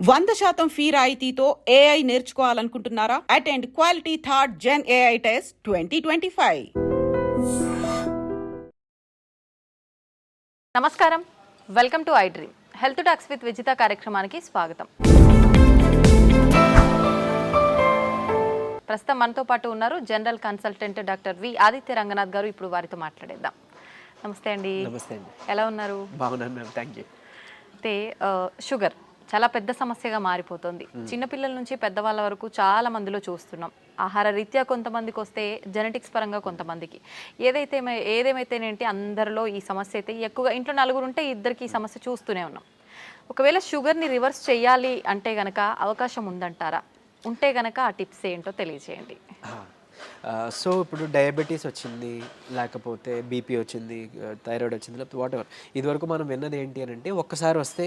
100% fee రాయితీతో AI నేర్చుకోవాలనుకుంటున్నారా? Attend quality third gen AI test 2025. నమస్కారం, welcome to I dream. Health talks with Vijitha కార్యక్రమానికి స్వాగతం. ప్రస్తుతం మనతో పాటు ఉన్నారు general consultant doctor V Aditya Ranganath గారు. ఇప్పుడు వారితో మాట్లాడేద్దాం. నమస్తే అండి. నమస్తే అండి. ఎలా ఉన్నారు? బాగున్నాను మ్యామ్, థ్యాంక్ యూ. అయితే షుగర్ చాలా పెద్ద సమస్యగా మారిపోతుంది. చిన్నపిల్లల నుంచి పెద్దవాళ్ళ వరకు చాలా మందిలో చూస్తున్నాం. ఆహార రీత్యా కొంతమందికి వస్తే, జెనెటిక్స్ పరంగా కొంతమందికి, ఏదేమైతేనేంటి అందరిలో ఈ సమస్య అయితే ఎక్కువగా. ఇంట్లో నలుగురు ఉంటే ఇద్దరికి ఈ సమస్య చూస్తూనే ఉన్నాం. ఒకవేళ షుగర్ని రివర్స్ చేయాలి అంటే గనక అవకాశం ఉందంటారా? ఉంటే గనక ఆ టిప్స్ ఏంటో తెలియజేయండి. సో ఇప్పుడు డయాబెటీస్ వచ్చింది, లేకపోతే బీపీ వచ్చింది, థైరాయిడ్ వచ్చింది, లేకపోతే వాట్ ఎవర్, ఇదివరకు మనం విన్నది ఏంటి అని అంటే ఒక్కసారి వస్తే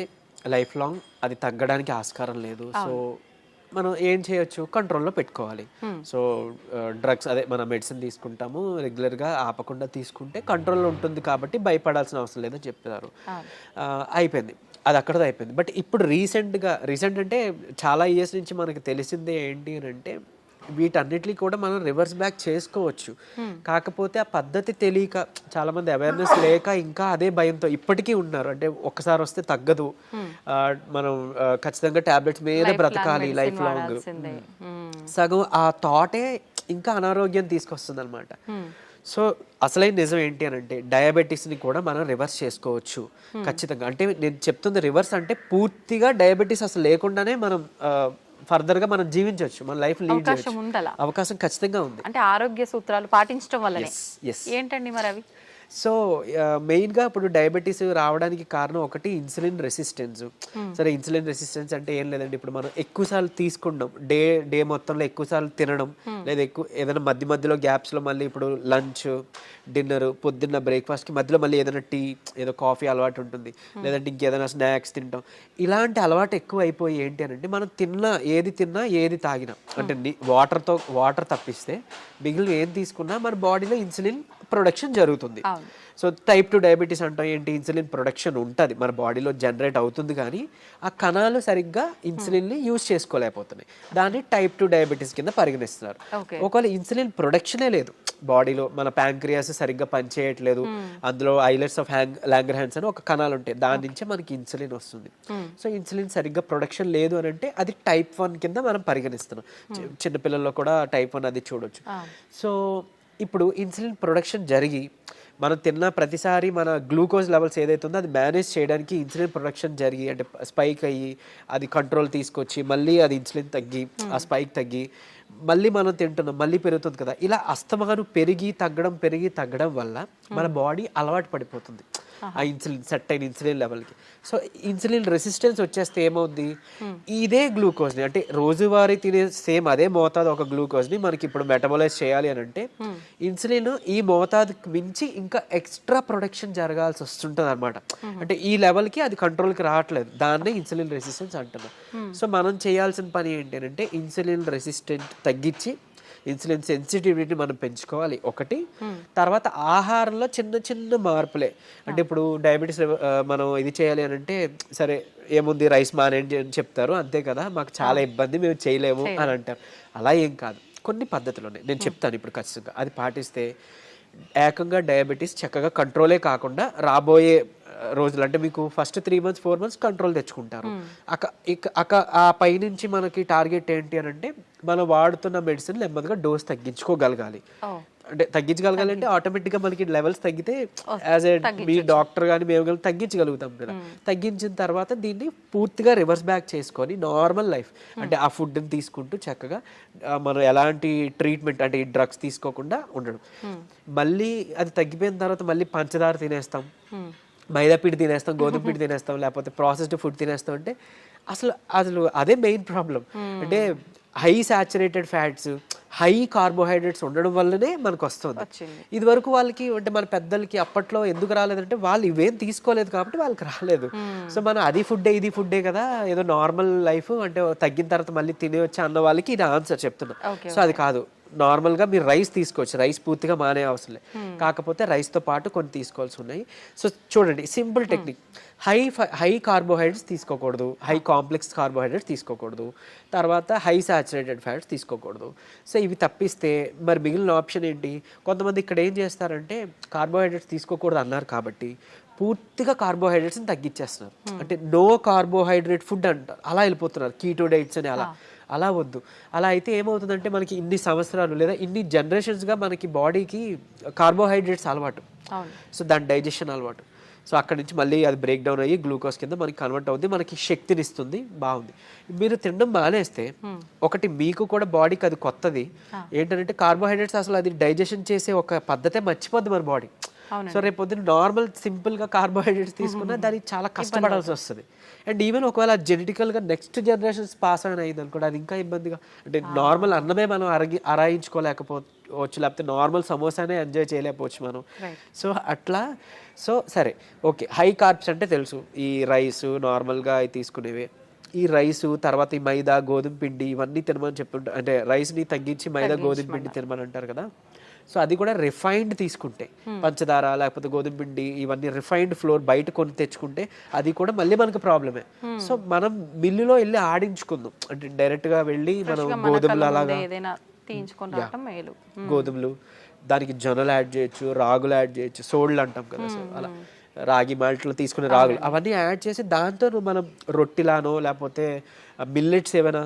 లైఫ్ లాంగ్ అది తగ్గడానికి ఆస్కారం లేదు. సో మనం ఏం చేయొచ్చు, కంట్రోల్లో పెట్టుకోవాలి. సో డ్రగ్స్, అదే మన మెడిసిన్ తీసుకుంటాము రెగ్యులర్గా, ఆపకుండా తీసుకుంటే కంట్రోల్లో ఉంటుంది కాబట్టి భయపడాల్సిన అవసరం లేదని చెప్తారు. అయిపోయింది, అది అక్కడతో అయిపోయింది. బట్ ఇప్పుడు రీసెంట్ అంటే చాలా ఇయర్స్ నుంచి మనకి తెలిసిందే ఏంటి అని అంటే వీటన్నిటిని కూడా మనం రివర్స్ బ్యాక్ చేసుకోవచ్చు. కాకపోతే ఆ పద్ధతి తెలియక, చాలా మంది అవేర్నెస్ లేక ఇంకా అదే భయంతో ఇప్పటికీ ఉన్నారు. అంటే ఒక్కసారి వస్తే తగ్గదు, మనం ఖచ్చితంగా టాబ్లెట్స్ మీద బ్రతకాలి లైఫ్ లాంగ్. సగం ఆ థాటే ఇంకా అనారోగ్యం తీసుకొస్తుంది అనమాట. సో అసలైన నిజం ఏంటి అని అంటే డయాబెటీస్ని కూడా మనం రివర్స్ చేసుకోవచ్చు ఖచ్చితంగా. అంటే నేను చెప్తుంది రివర్స్ అంటే పూర్తిగా డయాబెటీస్ అసలు లేకుండానే మనం ఫర్దర్గా మనం జీవించవచ్చు, మన లైఫ్ లీడ్ చేయవచ్చు. అవకాశం ఖచ్చితంగా ఉంది. అంటే ఆరోగ్య సూత్రాలు పాటించడం వల్ల ఏంటండి మరి అవి? సో మెయిన్గా ఇప్పుడు డయాబెటీస్ రావడానికి కారణం ఒకటి ఇన్సులిన్ రెసిస్టెన్స్. సరే, ఇన్సులిన్ రెసిస్టెన్స్ అంటే ఏం లేదండి, ఇప్పుడు మనం ఎక్కువసార్లు తీసుకుంటాం, డే మొత్తంలో ఎక్కువసార్లు తినడం, లేదా ఏదైనా మధ్యలో గ్యాప్స్లో మళ్ళీ ఇప్పుడు లంచ్, డిన్నర్, పొద్దున్న బ్రేక్ఫాస్ట్కి మధ్యలో మళ్ళీ ఏదైనా టీ, ఏదో కాఫీ అలవాటు ఉంటుంది, లేదంటే ఇంకేదైనా స్నాక్స్ తింటాం. ఇలాంటి అలవాటు ఎక్కువ అయిపోయి ఏంటి అని అంటే మనం ఏది తిన్నా ఏది తాగినా, అంటే వాటర్ తప్పిస్తే మిగిలిన ఏం తీసుకున్నా మన బాడీలో ఇన్సులిన్ ప్రొడక్షన్ జరుగుతుంది. సో టైప్ 2 డయాబెటీస్ అంటాం ఏంటి, ఇన్సులిన్ ప్రొడక్షన్ ఉంటుంది మన బాడీలో, జనరేట్ అవుతుంది, కానీ ఆ కణాలు సరిగ్గా ఇన్సులిన్ని యూజ్ చేసుకోలేకపోతున్నాయి. దాన్ని టైప్ 2 డయాబెటీస్ కింద పరిగణిస్తున్నారు. ఒకవేళ ఇన్సులిన్ ప్రొడక్షనే లేదు బాడీలో, మన ప్యాంక్రియాస్ సరిగ్గా పనిచేయట్లేదు, అందులో ఐలెట్స్ ఆఫ్ లాంగర్హాన్స్ అని ఒక కణాలు ఉంటాయి, దాని నుంచే మనకి ఇన్సులిన్ వస్తుంది. సో ఇన్సులిన్ సరిగ్గా ప్రొడక్షన్ లేదు అని అంటే అది టైప్ 1 కింద మనం పరిగణిస్తున్నాం. చిన్నపిల్లల్లో కూడా టైప్ 1 అది చూడొచ్చు. సో ఇప్పుడు ఇన్సులిన్ ప్రొడక్షన్ జరిగి మనం తిన్న ప్రతిసారి మన గ్లూకోజ్ లెవెల్స్ ఏదైతే ఉందో అది మేనేజ్ చేయడానికి ఇన్సులిన్ ప్రొడక్షన్ జరిగి, అంటే స్పైక్ అయ్యి అది కంట్రోల్ తీసుకొచ్చి మళ్ళీ అది ఇన్సులిన్ తగ్గి ఆ స్పైక్ తగ్గి మళ్ళీ మనం తింటున్నాం, మళ్ళీ పెరుగుతుంది కదా. ఇలా అస్తమానం పెరిగి తగ్గడం వల్ల మన బాడీ అలవాటు పడిపోతుంది ఆ ఇన్సులిన్, సెట్ అయిన ఇన్సులిన్ లెవెల్కి. సో ఇన్సులిన్ రెసిస్టెన్స్ వచ్చేస్తే ఏమవుద్ది, ఇదే గ్లూకోజ్ని, అంటే రోజువారీ తినే సేమ్ అదే మోతాదు ఒక గ్లూకోజ్ని మనకి ఇప్పుడు మెటబలైజ్ చేయాలి అని అంటే ఇన్సులిన్ ఈ మోతాదుకి మించి ఇంకా ఎక్స్ట్రా ప్రొడక్షన్ జరగాల్సి వస్తుంటుంది అనమాట. అంటే ఈ లెవెల్కి అది కంట్రోల్కి రావట్లేదు, దాన్నే ఇన్సులిన్ రెసిస్టెన్స్ అంటున్నాం. సో మనం చేయాల్సిన పని ఏంటి అంటే ఇన్సులిన్ రెసిస్టెంట్ తగ్గించి ఇన్సులిన్ సెన్సిటివిటీ మనం పెంచుకోవాలి ఒకటి. తర్వాత ఆహారంలో చిన్న మార్పులే, అంటే ఇప్పుడు డయాబెటీస్ మనం ఇది చేయాలి అని అంటే సరే ఏముంది రైస్ మానేయండి అని చెప్తారు, అంతే కదా, మాకు చాలా ఇబ్బంది, మేము చేయలేము అని అంటారు. అలా ఏం కాదు, కొన్ని పద్ధతులు ఉన్నాయి, నేను చెప్తాను ఇప్పుడు ఖచ్చితంగా. అది పాటిస్తే ఏకంగా డయాబెటీస్ చక్కగా కంట్రోలే కాకుండా రాబోయే రోజులు, అంటే మీకు ఫస్ట్ 3 months 4 months కంట్రోల్ తెచ్చుకుంటారు. ఆ పైనుంచి మనకి టార్గెట్ ఏంటి అని అంటే మనం వాడుతున్న మెడిసిన్ నెమ్మదిగా డోస్ తగ్గించుకోగలగాలి. అంటే తగ్గించగలగాలి అంటే ఆటోమేటిక్గా మనకి లెవెల్స్ తగ్గితే యాజ్ ఏ మీ డాక్టర్ కానీ మేము కానీ తగ్గించగలుగుతాం కదా. తగ్గించిన తర్వాత దీన్ని పూర్తిగా రివర్స్ బ్యాక్ చేసుకొని నార్మల్ లైఫ్, అంటే ఆ ఫుడ్ని తీసుకుంటూ చక్కగా మనం ఎలాంటి ట్రీట్మెంట్, అంటే ఈ డ్రగ్స్ తీసుకోకుండా ఉండడం. మళ్ళీ అది తగ్గిపోయిన తర్వాత మళ్ళీ పంచదార తినేస్తాం, మైదా పిండి తినేస్తాం, గోధుమ పిండి తినేస్తాం, లేకపోతే ప్రాసెస్డ్ ఫుడ్ తినేస్తాం. అంటే అసలు అదే మెయిన్ ప్రాబ్లం. అంటే high saturated fats, high carbohydrates ఉండడం వల్లనే మనకు వస్తుంది. ఇది వరకు వాళ్ళకి, అంటే మన పెద్దలకి అప్పట్లో ఎందుకు రాలేదంటే వాళ్ళు ఇవేం తీసుకోలేదు కాబట్టి వాళ్ళకి రాలేదు. సో మనం అది ఫుడ్డే ఇది ఫుడ్డే కదా, ఏదో నార్మల్ లైఫ్, అంటే తగ్గిన తర్వాత మళ్ళీ తినేయచ్చు అన్న వాళ్ళకి ఇది ఆన్సర్ చెప్తున్నా. సో అది కాదు, నార్మల్గా మీరు రైస్ తీసుకోవచ్చు, రైస్ పూర్తిగా మానే అవసరం లేదు, కాకపోతే రైస్తో పాటు కొన్ని తీసుకోవాల్సి ఉన్నాయి. సో చూడండి సింపుల్ టెక్నిక్, హై కార్బోహైడ్రేట్స్ తీసుకోకూడదు, హై కాంప్లెక్స్ కార్బోహైడ్రేట్స్ తీసుకోకూడదు, తర్వాత హై సాచురేటెడ్ ఫ్యాట్స్ తీసుకోకూడదు. సో ఇవి తప్పిస్తే మరి మిగిలిన ఆప్షన్ ఏంటి? కొంతమంది ఇక్కడ ఏం చేస్తారంటే కార్బోహైడ్రేట్స్ తీసుకోకూడదు అన్నారు కాబట్టి పూర్తిగా కార్బోహైడ్రేట్స్ని తగ్గించేస్తున్నారు, అంటే నో కార్బోహైడ్రేట్ ఫుడ్ అంటారు, అలా వెళ్ళిపోతున్నారు, కీటో డైట్స్ అని. అలా వద్దు. అలా అయితే ఏమవుతుందంటే మనకి ఇన్ని సంవత్సరాలు లేదా ఇన్ని జనరేషన్స్గా మనకి బాడీకి కార్బోహైడ్రేట్స్ అలవాటు, సో దాని డైజెషన్ అలవాటు. సో అక్కడ నుంచి మళ్ళీ అది బ్రేక్ డౌన్ అయ్యి గ్లూకోజ్ కింద మనకి కన్వర్ట్ అవుతుంది, మనకి శక్తిని ఇస్తుంది, బాగుంది. మీరు తినడం మానేస్తే ఒకటి మీకు కూడా బాడీకి అది కొత్తది ఏంటంటే కార్బోహైడ్రేట్స్ అసలు అది డైజెషన్ చేసే ఒక పద్ధతే మర్చిపోద్ది మన బాడీ. సో రేపు పొద్దున్న నార్మల్ సింపుల్గా కార్బోహైడ్రేట్స్ తీసుకున్నా దానికి చాలా కష్టపడాల్సి వస్తుంది. అండ్ ఈవెన్ ఒకవేళ జెనెటికల్గా నెక్స్ట్ జనరేషన్స్ పాస్ అయిన అయింది అనుకోండి, అది ఇంకా ఇబ్బందిగా, అంటే నార్మల్ అన్నమే మనం అరాయించుకోలేకపోవచ్చు, లేకపోతే నార్మల్ సమోసానే ఎంజాయ్ చేయలేకపోవచ్చు మనం. సో అట్లా. సో సరే ఓకే, హై కార్బ్స్ అంటే తెలుసు, ఈ రైస్ నార్మల్గా అవి తీసుకునేవి, ఈ రైసు తర్వాత ఈ మైదా గోధుమ పిండి ఇవన్నీ తినమని చెప్తుంటారు, అంటే రైస్ని తగ్గించి మైదా గోధుమ పిండి తినమని అంటారు కదా. సో అది కూడా రిఫైన్డ్ తీసుకుంటే, పంచదార లేకపోతే గోధుమ పిండి ఇవన్నీ రిఫైన్డ్ ఫ్లోర్ బయట కొని తెచ్చుకుంటే అది కూడా మళ్ళీ మనకు ప్రాబ్లమే. సో మనం మిల్లులో వెళ్ళి ఆడించుకుందాం, అంటే డైరెక్ట్గా వెళ్ళి మనం గోధుమలు అలాగా గోధుమలు, దానికి జొన్నలు యాడ్ చేయొచ్చు, రాగులు యాడ్ చేయొచ్చు, సోళ్ళు అంటాం కదా, సో అలా రాగి మాల్ట్లో తీసుకునే రాగులు అవన్నీ యాడ్ చేసి దాంతో మనం రొట్టిలానో లేకపోతే మిల్లెట్స్ ఏమైనా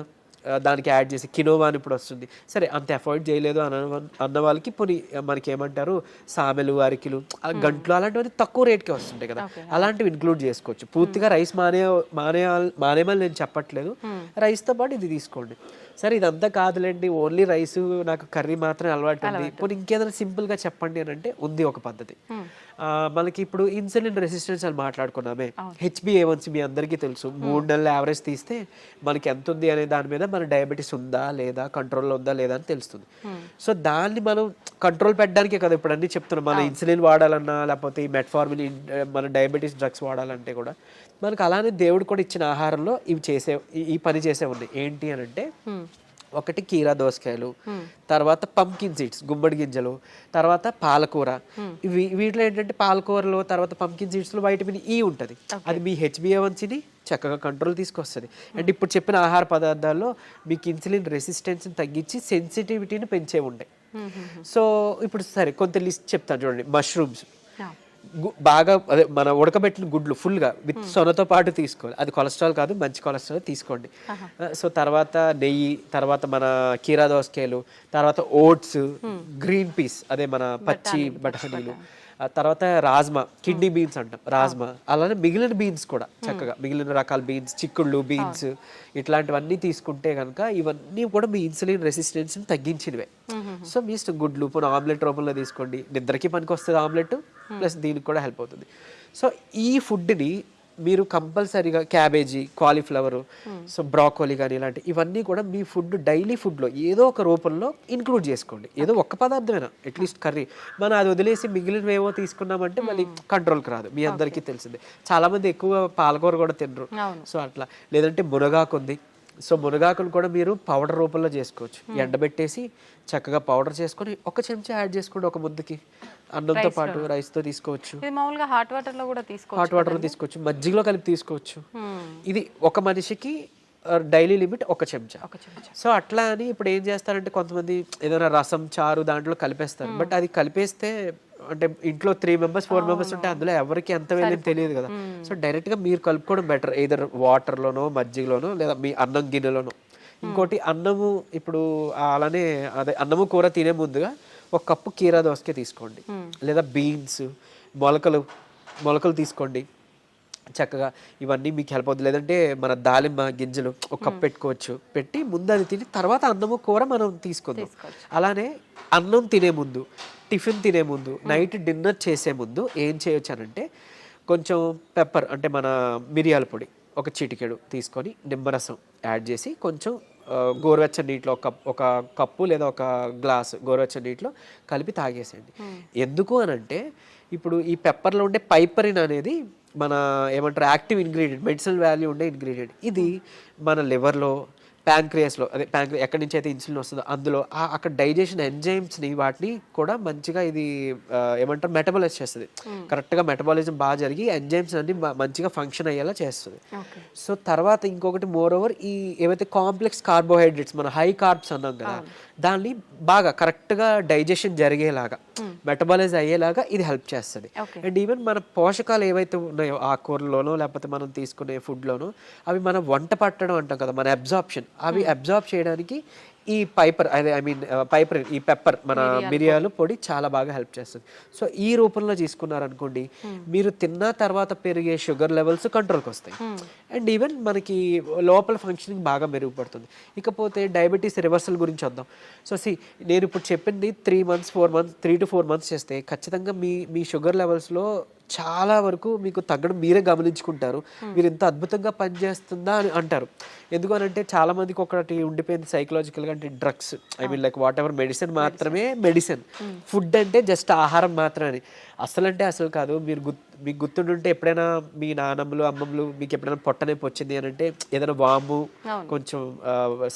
దానికి యాడ్ చేసి, కినోవా అని ఇప్పుడు వస్తుంది, సరే అంత అఫోర్డ్ చేయలేదు అన్న వాళ్ళకి పోనీ మనకి ఏమంటారు సామెలు, అరికిలు, గంటలు అలాంటివన్నీ తక్కువ రేట్కే వస్తుంటాయి కదా, అలాంటివి ఇంక్లూడ్ చేసుకోవచ్చు. పూర్తిగా రైస్ మానేమని నేను చెప్పట్లేదు, రైస్తో పాటు ఇది తీసుకోండి. సరే ఇదంతా కాదులేండి, ఓన్లీ రైస్ నాకు కర్రీ మాత్రమే అలవాటు ఉంది, పోనీ ఇంకేదైనా సింపుల్గా చెప్పండి అని అంటే ఉంది ఒక పద్ధతి. మనకి ఇప్పుడు ఇన్సులిన్ రెసిస్టెన్స్ అని మాట్లాడుకున్నామే, HbA1c మీ అందరికీ తెలుసు, 3 నెలల యావరేజ్ తీస్తే మనకి ఎంత ఉంది అనే దాని మీద మన డయాబెటీస్ ఉందా లేదా, కంట్రోల్లో ఉందా లేదా అని తెలుస్తుంది. సో దాన్ని మనం కంట్రోల్ పెట్టడానికే కదా ఇప్పుడు అన్నీ చెప్తున్నాం, మన ఇన్సులిన్ వాడాలన్నా లేకపోతే ఈ మెట్ఫార్మిన్ మన డయాబెటీస్ డ్రగ్స్ వాడాలంటే కూడా మనకు అలానే దేవుడు కూడా ఇచ్చిన ఆహారంలో ఈ పని చేసే ఉన్నాయి. ఏంటి అని అంటే ఒకటి కీరా దోసకాయలు, తర్వాత పంకిన్ సీడ్స్ గుమ్మడి గింజలు, తర్వాత పాలకూర. వీటిలో ఏంటంటే పాలకూరలో తర్వాత పంకిన్ సీడ్స్లో వైటమిన్ ఈ ఉంటుంది, అది మీ HbA1cని చక్కగా కంట్రోల్ తీసుకొస్తుంది. అండ్ ఇప్పుడు చెప్పిన ఆహార పదార్థాల్లో మీకు ఇన్సులిన్ రెసిస్టెన్స్ని తగ్గించి సెన్సిటివిటీని పెంచే ఉంటాయి. సో ఇప్పుడు సరే కొంత లిస్ట్ చెప్తాను చూడండి. మష్రూమ్స్ బాగా అదే మన ఉడకబెట్టిన గుడ్లు ఫుల్గా విత్ సొనతో పాటు తీసుకోవాలి, అది కొలెస్ట్రాల్ కాదు, మంచి కొలెస్ట్రాల్ తీసుకోండి. సో తర్వాత నెయ్యి, తర్వాత మన కీరా దోసకాయలు, తర్వాత ఓట్స్, గ్రీన్ పీస్ అదే మన పచ్చి బఠానీలు, తర్వాత రాజ్మా, కిడ్నీ బీన్స్ అంటాం రాజ్మా, అలానే మిగిలిన బీన్స్ కూడా చక్కగా మిగిలిన రకాల బీన్స్, చిక్కుళ్ళు బీన్స్ ఇట్లాంటివన్నీ తీసుకుంటే కనుక ఇవన్నీ కూడా మీ ఇన్సులిన్ రెసిస్టెన్స్ని తగ్గించినవే. సో మీ ఇష్టం, గుడ్లు ఇప్పుడు ఆమ్లెట్ రూపంలో తీసుకోండి, నిద్రకి పనికి వస్తుంది ఆమ్లెట్, ప్లస్ దీనికి కూడా హెల్ప్ అవుతుంది. సో ఈ ఫుడ్ని మీరు కంపల్సరీగా క్యాబేజీ, కాలీఫ్లవరు, సో బ్రాకోలీ కానీ ఇలాంటి ఇవన్నీ కూడా మీ ఫుడ్ డైలీ ఫుడ్లో ఏదో ఒక రూపంలో ఇంక్లూడ్ చేసుకోండి. ఏదో ఒక్క పదార్థమైనా అట్లీస్ట్ కర్రీ, మనం అది వదిలేసి మిగిలినవేవో తీసుకున్నామంటే మళ్ళీ కంట్రోల్కి రాదు, మీ అందరికీ తెలిసిందే. చాలామంది ఎక్కువ పాలకూర కూడా తినరు, సో అట్లా. లేదంటే మునగాకు ఉంది, సో మునగాకును కూడా మీరు పౌడర్ రూపంలో చేసుకోవచ్చు, ఎండబెట్టేసి చక్కగా పౌడర్ చేసుకొని ఒక చెంచా యాడ్ చేసుకోండి ఒక ముద్దకి, అన్నంతో పాటు రైస్తో తీసుకోవచ్చు, హాట్ వాటర్లో కూడా తీసుకోవచ్చు, మజ్జిగలో కలిపి తీసుకోవచ్చు. ఇది ఒక మనిషికి డైలీ లిమిట్ ఒక చెంచా. సో అట్లా అని ఇప్పుడు ఏం చేస్తారంటే కొంతమంది ఏదైనా రసం, చారు దాంట్లో కలిపేస్తారు, బట్ అది కలిపేస్తే అంటే ఇంట్లో 3 members 4 members ఉంటే అందులో ఎవరికి ఎంత వెళ్ళేది తెలియదు కదా. సో డైరెక్ట్గా మీరు కలుపుకోవడం బెటర్, ఏదర్ వాటర్లోనో మజ్జిగలోనో లేదా మీ అన్నం గిన్నెలోనో. ఇంకోటి అన్నము, ఇప్పుడు అలానే అదే అన్నము కూర తినే ముందుగా 1 కప్పు కీరా దోసకాయ తీసుకోండి, లేదా బీన్స్, మొలకలు తీసుకోండి చక్కగా, ఇవన్నీ మీకు హెల్ప్ అవుతుంది. లేదంటే మన దాలిమ్మ గింజలు 1 కప్ పెట్టుకోవచ్చు, పెట్టి ముందు అది తిని తర్వాత అన్నము కూర మనం తీసుకుందాం. అలానే అన్నం తినే ముందు, టిఫిన్ తినే ముందు, నైట్ డిన్నర్ చేసే ముందు ఏం చేయొచ్చు అనంటే కొంచెం పెప్పర్ అంటే మన మిరియాల పొడి 1 చిటికెడు తీసుకొని నిమ్మరసం యాడ్ చేసి కొంచెం గోరువెచ్చని నీటిలో ఒక కప్పు లేదా 1 గ్లాసు గోరువెచ్చని నీటిలో కలిపి తాగేసేయండి. ఎందుకు అనంటే ఇప్పుడు ఈ పెప్పర్లో ఉండే పైపరిన్ అనేది మన ఏమంటారు యాక్టివ్ ఇంగ్రీడియంట్, మెడిసినల్ వాల్యూ ఉండే ఇంగ్రీడియంట్. ఇది మన లివర్లో ప్యాంక్రియాస్లో అదే ఎక్కడి నుంచి అయితే ఇన్సులిన్ వస్తుందో అందులో అక్కడ డైజెషన్ ఎంజైమ్స్ని వాటిని కూడా మంచిగా ఇది ఏమంటారు మెటబాలైజ్ చేస్తుంది. కరెక్ట్గా మెటబాలిజం బాగా జరిగి ఎంజైమ్స్ అన్ని మంచిగా ఫంక్షన్ అయ్యేలా చేస్తుంది. సో తర్వాత ఇంకొకటి మోర్ ఓవర్ ఈ ఏవైతే కాంప్లెక్స్ కార్బోహైడ్రేట్స్ మన హై కార్బ్స్ అన్నాం కదా దాన్ని బాగా కరెక్ట్గా డైజెషన్ జరిగేలాగా మెటబాలైజ్ అయ్యేలాగా ఇది హెల్ప్ చేస్తుంది. అండ్ ఈవెన్ మన పోషకాలు ఏవైతే ఉన్నాయో ఆకుకూరలోనో లేకపోతే మనం తీసుకునే ఫుడ్లోనో అవి మన వంట పట్టడం అంటాం కదా మన అబ్జార్ప్షన్ అవి అబ్జార్బ్ చేయడానికి ఈ పైపర్ ఈ పెప్పర్ మన మిరియాలు పొడి చాలా బాగా హెల్ప్ చేస్తుంది. సో ఈ రూపంలో తీసుకున్నారనుకోండి మీరు తిన్న తర్వాత పెరిగే షుగర్ లెవెల్స్ కంట్రోల్కి వస్తాయి అండ్ ఈవెన్ మనకి లోపల ఫంక్షనింగ్ బాగా మెరుగుపడుతుంది. ఇకపోతే డయాబెటీస్ రివర్సల్ గురించి వద్దాం. సో నేను ఇప్పుడు చెప్పింది 3 to 4 months చేస్తే ఖచ్చితంగా మీ షుగర్ లెవెల్స్లో చాలా వరకు మీకు తగ్గడం మీరే గమనించుకుంటారు. మీరు ఇంత అద్భుతంగా పనిచేస్తుందా అని అంటారు. ఎందుకనంటే చాలా మందికి ఒకటి ఉండిపోయింది సైకలాజికల్గా అంటే drugs like what ever medicine మాత్రమే మెడిసిన్, ఫుడ్ అంటే జస్ట్ ఆహారం మాత్రమే. అసలు కాదు. మీకు గుర్తుండుంటే ఎప్పుడైనా మీ నాన్నమ్మలు అమ్మమ్మలు మీకు ఎప్పుడైనా పొట్టనొప్పి వచ్చింది అని అంటే ఏదైనా వాము కొంచెం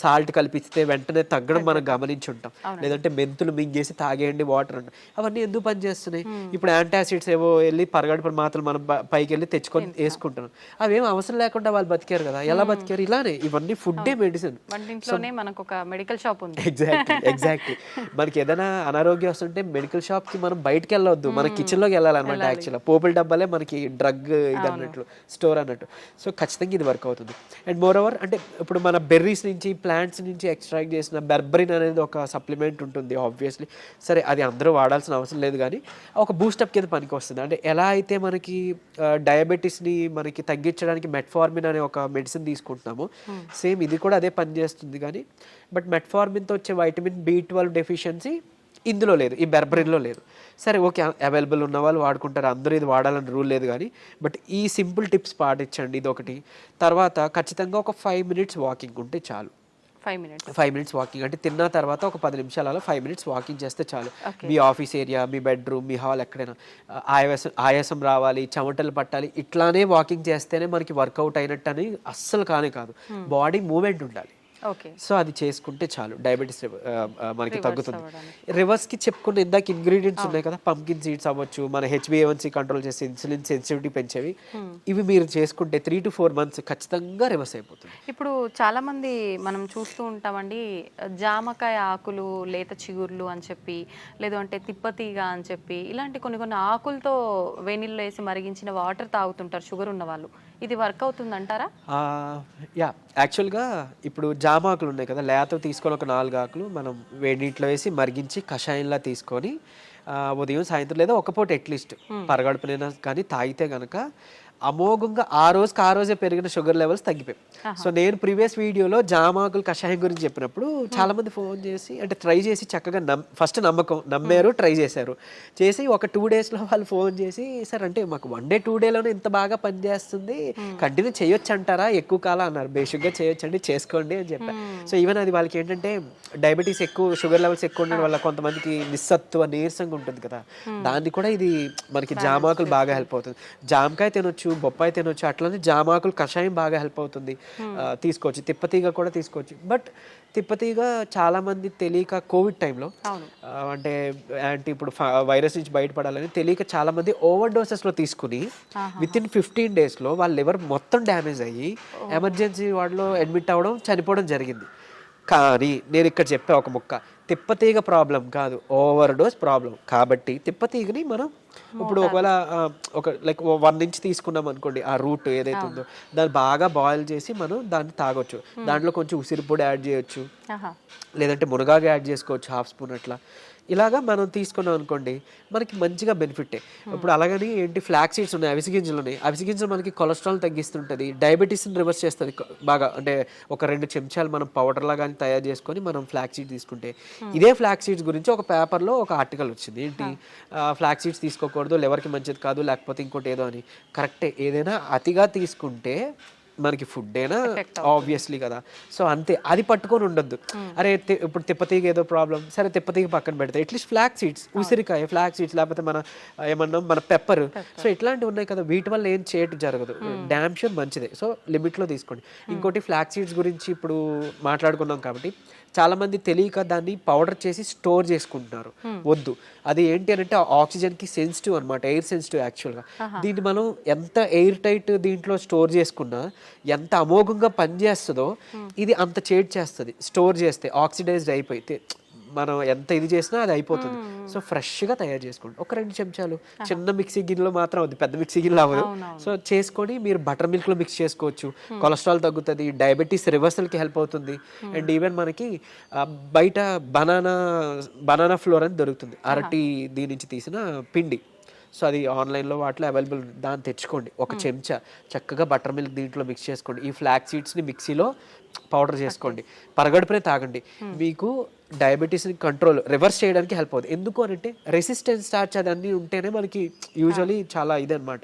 సాల్ట్ కలిపిస్తే వెంటనే తగ్గడం మనం గమనించి ఉంటాం. లేదంటే మెంతులు మింగేసి తాగేయండి వాటర్ అంటాం. అవన్నీ ఎందుకు పనిచేస్తున్నాయి? ఇప్పుడు యాంటాసిడ్స్ ఏవో వెళ్ళి పరగడుపున మాత్రలు మనం పైకి వెళ్ళి తెచ్చుకొని వేసుకుంటున్నాం. అవేం అవసరం లేకుండా వాళ్ళు బతికారు కదా. ఎలా బతికారు? ఇలానే ఇవన్నీ ఫుడ్డే మెడిసిన్. ఎగ్జాక్ట్లీ మనకి ఏదైనా అనారోగ్యం వస్తుంటే మెడికల్ షాప్ కి మనం బయటకు వెళ్ళవద్దు, మన కిచెన్ లోకి వెళ్ళాలన్నమాట. యాక్చువల్గా పోపుల డబ్బాలే మనకి డ్రగ్ ఇది అన్నట్లు స్టోర్ అన్నట్టు. సో ఖచ్చితంగా ఇది వర్క్ అవుతుంది. అండ్ మోర్ ఓవర్ అంటే ఇప్పుడు మన బెర్రీస్ నుంచి ప్లాంట్స్ నుంచి ఎక్స్ట్రాక్ట్ చేసిన బెర్బరిన్ అనేది ఒక సప్లిమెంట్ ఉంటుంది ఆబ్వియస్లీ. సరే అది అందరూ వాడాల్సిన అవసరం లేదు కానీ ఒక బూస్టప్ కింద పనికి వస్తుంది. అంటే ఎలా అయితే మనకి డయాబెటీస్ని మనకి తగ్గించడానికి మెట్ఫార్మిన్ అనే ఒక మెడిసిన్ తీసుకుంటున్నామో సేమ్ ఇది కూడా అదే పని చేస్తుంది. కానీ బట్ మెట్ఫార్మిన్తో వచ్చే వైటమిన్ B12 డెఫిషియన్సీ ఇందులో లేదు, ఈ బెర్బరిన్లో లేదు. సరే ఓకే అవైలబుల్ ఉన్న వాళ్ళు వాడుకుంటారు, అందరూ ఇది వాడాలని రూల్ లేదు. కానీ బట్ ఈ సింపుల్ టిప్స్ పాటించండి. ఇది ఒకటి. తర్వాత ఖచ్చితంగా ఒక 5 minutes వాకింగ్ ఉంటే చాలు. 5 minutes వాకింగ్ అంటే తిన్న తర్వాత ఒక 10 నిమిషాలు అలా 5 minutes వాకింగ్ చేస్తే చాలు. మీ ఆఫీస్ ఏరియా, మీ బెడ్రూమ్, మీ హాల్ ఎక్కడైనా ఆయాసం రావాలి, చెమటలు పట్టాలి, ఇట్లానే వాకింగ్ చేస్తేనే మనకి వర్కౌట్ అయినట్టు అని అస్సలు కాదు. బాడీ మూమెంట్ ఉండాలి. సో అది చేసుకుంటే చాలు డయాబెటీస్ మనకి తగ్గుతుంది. రివర్స్కి చెప్పుకున్న ఇందాక ఇంగ్రీడియంట్స్ ఉన్నాయి కదా, పంకిన్ సీడ్స్ అవ్వచ్చు, మన HbA1c కంట్రోల్ చేసి ఇన్సులిన్ సెన్సిటివిటీ పెంచేవి, ఇవి మీరు చేసుకుంటే 3 to 4 months ఖచ్చితంగా రివర్స్ అయిపోతుంది. ఇప్పుడు చాలా మంది మనం చూస్తూ ఉంటామండి, జామకాయ ఆకులు, లేత చిగుర్లు అని చెప్పి, లేదు అంటే తిప్పతీగ అని చెప్పి, ఇలాంటి కొన్ని ఆకులతో వేణిల్లో వేసి మరిగించిన వాటర్ తాగుతుంటారు షుగర్ ఉన్న వాళ్ళు. ఇది వర్క్ అవుతుంది అంటారా? యాక్చువల్గా ఇప్పుడు జామాకులు ఉన్నాయి కదా, లేత తీసుకొని ఒక 4 ఆకులు మనం వేడి నీటిలో వేసి మరిగించి కషాయంలా తీసుకొని ఉదయం సాయంత్రం లేదా ఒక పూట అట్లీస్ట్ పరగడుపునైనా కానీ తాగితే కనుక అమోఘంగా ఆ రోజే పెరిగిన షుగర్ లెవెల్స్ తగ్గిపోయాయి. సో నేను ప్రీవియస్ వీడియోలో జామాకులు కషాయం గురించి చెప్పినప్పుడు చాలా మంది ఫోన్ చేసి అంటే ట్రై చేసి చక్కగా ఫస్ట్ నమ్మారు, ట్రై చేశారు. చేసి ఒక 2 daysలో వాళ్ళు ఫోన్ చేసి సార్ అంటే మాకు 1 day 2 dayలోనే ఇంత బాగా పనిచేస్తుంది, కంటిన్యూ చేయొచ్చు అంటారా, ఎక్కువ కాలం అన్నారు. బేసిక్గా చేయొచ్చండి, చేసుకోండి అని చెప్పారు. సో ఈవెన్ అది వాళ్ళకి ఏంటంటే డయాబెటీస్ ఎక్కువ, షుగర్ లెవెల్స్ ఎక్కువ ఉండడం వల్ల కొంతమందికి నిస్సత్తువ నీరసంగా ఉంటుంది కదా, దాన్ని కూడా ఇది మనకి జామాకులు బాగా హెల్ప్ అవుతుంది. జామకాయ తినొచ్చు, బొప్పాయి తినొచ్చు, అట్లనే జామాకులు కషాయం బాగా హెల్ప్ అవుతుంది, తీసుకోవచ్చు. తిప్పతీగ కూడా తీసుకోవచ్చు. బట్ తిప్పతీగ చాలా మంది తెలియక కోవిడ్ టైంలో అంటే ఇప్పుడు వైరస్ నుంచి బయటపడాలని తెలియక చాలా మంది ఓవర్ డోసెస్లో తీసుకుని వితిన్ 15 daysలో వాళ్ళ లివర్ మొత్తం డ్యామేజ్ అయ్యి ఎమర్జెన్సీ వార్డులో అడ్మిట్ అవ్వడం, చనిపోవడం జరిగింది. కానీ నేను ఇక్కడ చెప్పే ఒక ముక్క, తిప్పతీగ ప్రాబ్లం కాదు, ఓవర్ డోస్ ప్రాబ్లం. కాబట్టి తిప్పతీగని మనం ఇప్పుడు ఒకవేళ ఒక లైక్ 1 inch తీసుకున్నాం అనుకోండి, ఆ రూట్ ఏదైతే ఉందో దాన్ని బాగా బాయిల్ చేసి మనం దాన్ని తాగొచ్చు. దాంట్లో కొంచెం ఉసిరి పొడి యాడ్ చేయొచ్చు, లేదంటే మునగాకు యాడ్ చేసుకోవచ్చు 1/2 spoon అట్లా. ఇలాగా మనం తీసుకున్నాం అనుకోండి మనకి మంచిగా బెనిఫిటే. ఇప్పుడు అలాగని ఏంటి ఫ్లాక్ సీడ్స్ ఉన్నాయి, అవిసె గింజలు ఉన్నాయి. అవిసె గింజలు మనకి కొలెస్ట్రాల్ తగ్గిస్తుంటుంది, డయాబెటీస్ని రివర్స్ చేస్తుంది బాగా. అంటే ఒక 2 చెంచాలు మనం పౌడర్లా కానీ తయారు చేసుకొని మనం ఫ్లాక్ సీడ్స్ తీసుకుంటే, ఇదే ఫ్లాక్ సీడ్స్ గురించి ఒక పేపర్లో ఒక ఆర్టికల్ వచ్చింది. ఏంటి ఫ్లాక్ సీడ్స్ తీసుకోకూడదు, లివర్కి మంచిది కాదు, లేకపోతే ఇంకోటి ఏదో అని. కరెక్టే, ఏదైనా అతిగా తీసుకుంటే మనకి ఫుడ్ అయినా ఆబ్వియస్లీ కదా. సో అంతే, అది పట్టుకొని ఉండొద్దు. అరే ఇప్పుడు తిప్పతీగ ఏదో ప్రాబ్లం, సరే తిప్పతీగ పక్కన పెడితే అట్లీస్ట్ ఫ్లాక్ సీడ్స్, ఉసిరికాయ ఫ్లాక్ సీడ్స్, లేకపోతే మన ఏమన్నాం మన పెప్పర్, సో ఇట్లాంటివి ఉన్నాయి కదా, వీటి వల్ల ఏం చేయటం జరగదు. డ్యామ్ షూర్ మంచిదే. సో లిమిట్లో తీసుకోండి. ఇంకోటి ఫ్లాక్ సీడ్స్ గురించి ఇప్పుడు మాట్లాడుకున్నాం కాబట్టి చాలా మంది తెలియక దాన్ని పౌడర్ చేసి స్టోర్ చేసుకుంటున్నారు. వద్దు, అది ఏంటి అని అంటే ఆక్సిజన్ కి సెన్సిటివ్ అనమాట, ఎయిర్ సెన్సిటివ్ యాక్చువల్గా. దీన్ని మనం ఎంత ఎయిర్ టైట్ దీంట్లో స్టోర్ చేసుకున్నా, ఎంత అమోఘంగా పనిచేస్తుందో ఇది అంత చేడ్ చేస్తుంది స్టోర్ చేస్తే. ఆక్సిడైజ్డ్ అయిపోతే మనం ఎంత ఇది చేసినా అది అయిపోతుంది. సో ఫ్రెష్గా తయారు చేసుకోండి. ఒక 2 చెంచాలు చిన్న మిక్సీ గిన్నెలో మాత్రం అవుతుంది, పెద్ద మిక్సీ గిన్నెలో అవ్వదు. సో చేసుకొని మీరు బటర్ మిల్క్లో మిక్స్ చేసుకోవచ్చు. కొలెస్ట్రాల్ తగ్గుతుంది, డయాబెటీస్ రివర్సల్కి హెల్ప్ అవుతుంది. అండ్ ఈవెన్ మనకి బయట బనానా ఫ్లోర్ అని దొరుకుతుంది, అరటి దీని నుంచి తీసిన పిండి. సో అది ఆన్లైన్లో వాటిలో అవైలబుల్, దాన్ని తెచ్చుకోండి. ఒక చెంచా చక్కగా బటర్ మిల్క్ దీంట్లో మిక్స్ చేసుకోండి. ఈ ఫ్లాక్ సీడ్స్ని మిక్సీలో పౌడర్ చేసుకోండి, పరగడుపునే తాగండి. మీకు డయాబెటీస్ని కంట్రోల్ రివర్స్ చేయడానికి హెల్ప్ అవుతుంది. ఎందుకు అంటే రెసిస్టెన్స్ స్టార్చ్ అదన్నీ ఉంటేనే మనకి యూజువలీ చాలా ఇదనమాట.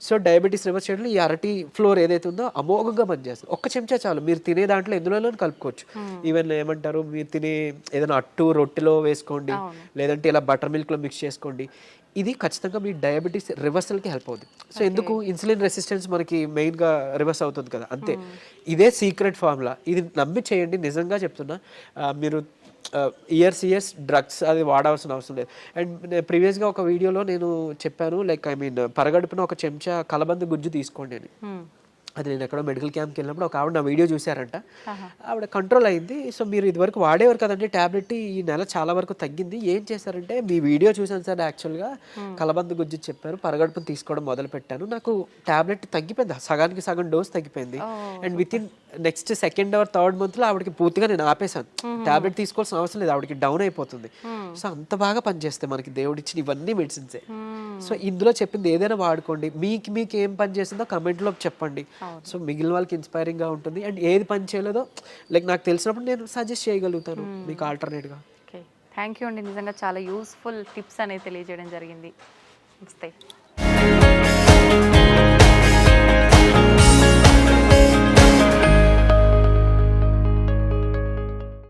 సో డయాబెటీస్ రివర్స్ చేయడంలో ఈ అరటి ఫ్లోర్ ఏదైతే ఉందో అమోఘంగా పనిచేస్తుంది. ఒక్క చెంచా చాలు. మీరు తినే దాంట్లో ఎందులో కలుపుకోవచ్చు. ఈవెన్ ఏమంటారు, మీరు తినే ఏదైనా అట్టు రొట్టెలో వేసుకోండి, లేదంటే ఇలా బటర్ మిల్క్లో మిక్స్ చేసుకోండి. ఇది ఖచ్చితంగా మీ డయాబెటీస్ రివర్సల్కి హెల్ప్ అవుతుంది. సో ఎందుకు, ఇన్సులిన్ రెసిస్టెన్స్ మనకి మెయిన్గా రివర్స్ అవుతుంది కదా, అంతే. ఇదే సీక్రెట్ ఫార్ములా. ఇది నమ్మి చేయండి, నిజంగా చెప్తున్నా. మీరు ఇయర్స్ డ్రగ్స్ అది వాడాల్సిన అవసరం లేదు. అండ్ ప్రీవియస్గా ఒక వీడియోలో నేను చెప్పాను, లైక్ పరగడుపున ఒక చెంచా కలబంద గుజ్జు తీసుకోండి అని. అది నేను ఎక్కడో మెడికల్ క్యాంప్కి వెళ్ళినప్పుడు ఒక ఆవిడ నా వీడియో చూసారంట, ఆవిడ కంట్రోల్ అయింది. సో మీరు ఇదివరకు వాడేవారు కదండి ట్యాబ్లెట్, ఈ నెల చాలా వరకు తగ్గింది. ఏం చేశారంటే, మీ వీడియో చూసాను సార్, యాక్చువల్గా కలబంద గుజ్జు చెప్పారు, పరగడుపును తీసుకోవడం మొదలు పెట్టాను, నాకు ట్యాబ్లెట్ తగ్గిపోయింది, సగానికి సగం డోస్ తగ్గిపోయింది. And with in next 2nd or 3rd monthలో ఆవిడకి పూర్తిగా నేను ఆపేశాను. ట్యాబ్లెట్ తీసుకోవాల్సిన అవసరం లేదు, ఆవిడకి డౌన్ అయిపోతుంది. సో అంత బాగా పనిచేస్తాయి మనకి దేవుడు ఇచ్చిన ఇవన్నీ మెడిసిన్సే. సో ఇందులో చెప్పింది ఏదైనా వాడుకోండి. మీకు ఏం పని చేసిందో కమెంట్లో చెప్పండి. సో మిగిలిన వాళ్ళకి ఇన్స్పైరింగ్గా ఉంటుంది. అండ్ ఏది పని చేయలేదో లైక్ నాకు తెలిసినప్పుడు నేను సజెస్ట్ చేయగలుగుతాను మీకు ఆల్టర్నేట్గా. ఓకే, థ్యాంక్ యూ అండి. నిజంగా చాలా యూస్ఫుల్ టిప్స్ అనేది తెలియజేయడం జరిగింది. నమస్తే.